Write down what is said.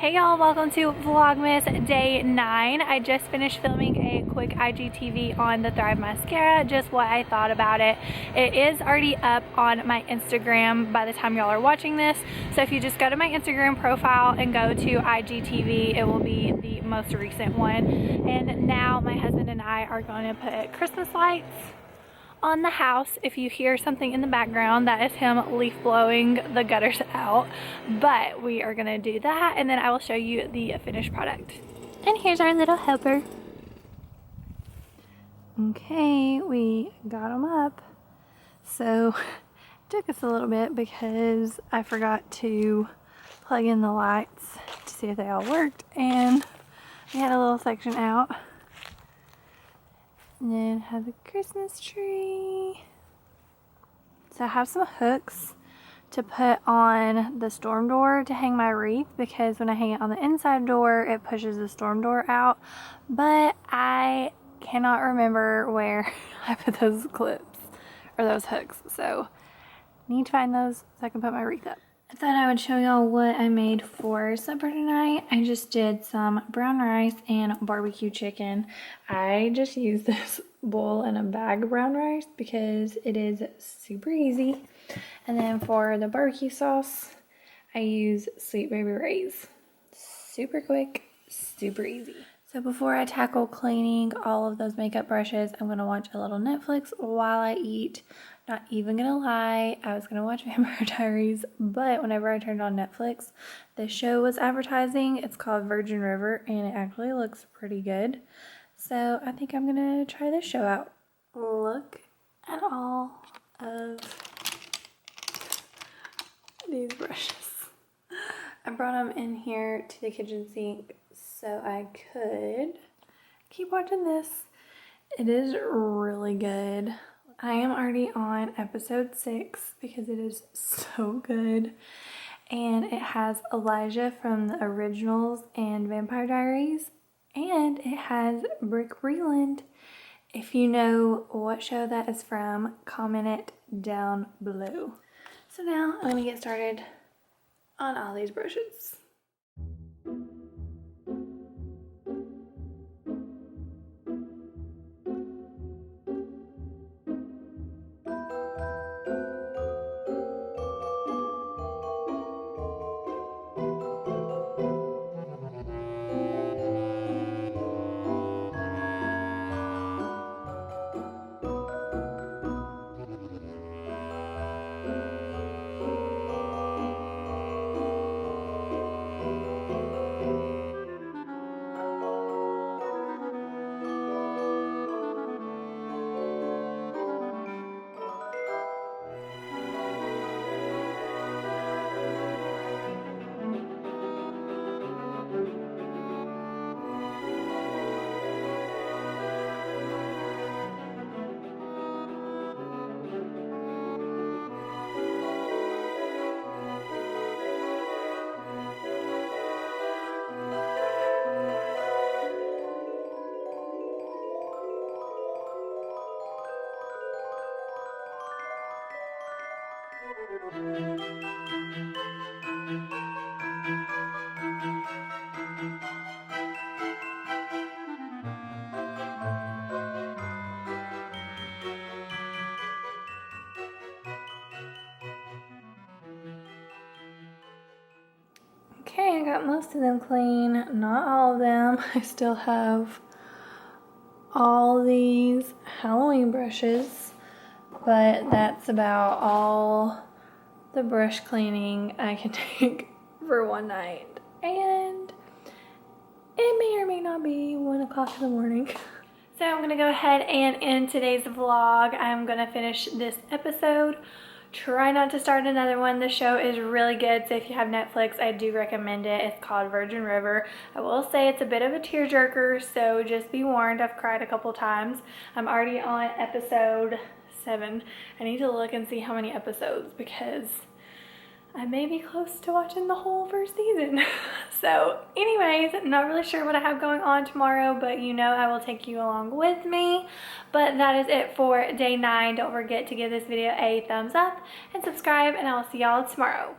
Hey y'all, welcome to Vlogmas day 9. I just finished filming a quick IGTV on the Thrive mascara, just what I thought about it. It is already up on my Instagram by the time y'all are watching this. So if you just go to my Instagram profile and go to IGTV, it will be the most recent one. And now my husband and I are going to put Christmas lights on the house. If you hear something in the background, that is him leaf blowing the gutters out, but we are gonna do that and then I will show you the finished product. And here's our little helper. Okay, we got them up. So it took us a little bit because I forgot to plug in the lights to see if they all worked, and we had a little section out. And then have a Christmas tree. So I have some hooks to put on the storm door to hang my wreath, because when I hang it on the inside door, it pushes the storm door out. But I cannot remember where I put those clips or those hooks. So I need to find those so I can put my wreath up. I thought I would show y'all what I made for supper tonight. I just did some brown rice and barbecue chicken. I just used this bowl and a bag of brown rice because it is super easy. And then for the barbecue sauce, I use Sweet Baby Ray's. Super quick, super easy. So before I tackle cleaning all of those makeup brushes, I'm going to watch a little Netflix while I eat. Not even gonna lie, I was gonna watch Vampire Diaries, but whenever I turned on Netflix, the show was advertising. It's called Virgin River, and it actually looks pretty good. So I think I'm gonna try this show out. Look at all of these brushes. I brought them in here to the kitchen sink so I could keep watching this. It is really good. I am already on episode 6 because it is so good, and it has Elijah from the originals and Vampire Diaries, and it has Brick Breland. If you know what show that is from, comment it down below. So now I'm going to get started on all these brushes. Okay, I got most of them clean, not all of them. I still have all these Halloween brushes, but that's about all the brush cleaning I can take for one night. And it may or may not be 1 o'clock in the morning. So I'm gonna go ahead and end today's vlog. I'm gonna finish this episode. Try not to start another one. The show is really good, so if you have Netflix, I do recommend it. It's called Virgin River. I will say it's a bit of a tearjerker, so just be warned. I've cried a couple times. I'm already on episode 7. I need to look and see how many episodes, because I may be close to watching the whole first season. So anyways, I'm not really sure what I have going on tomorrow, but you know I will take you along with me. But that is it for day 9. Don't forget to give this video a thumbs up and subscribe, and I will see y'all tomorrow.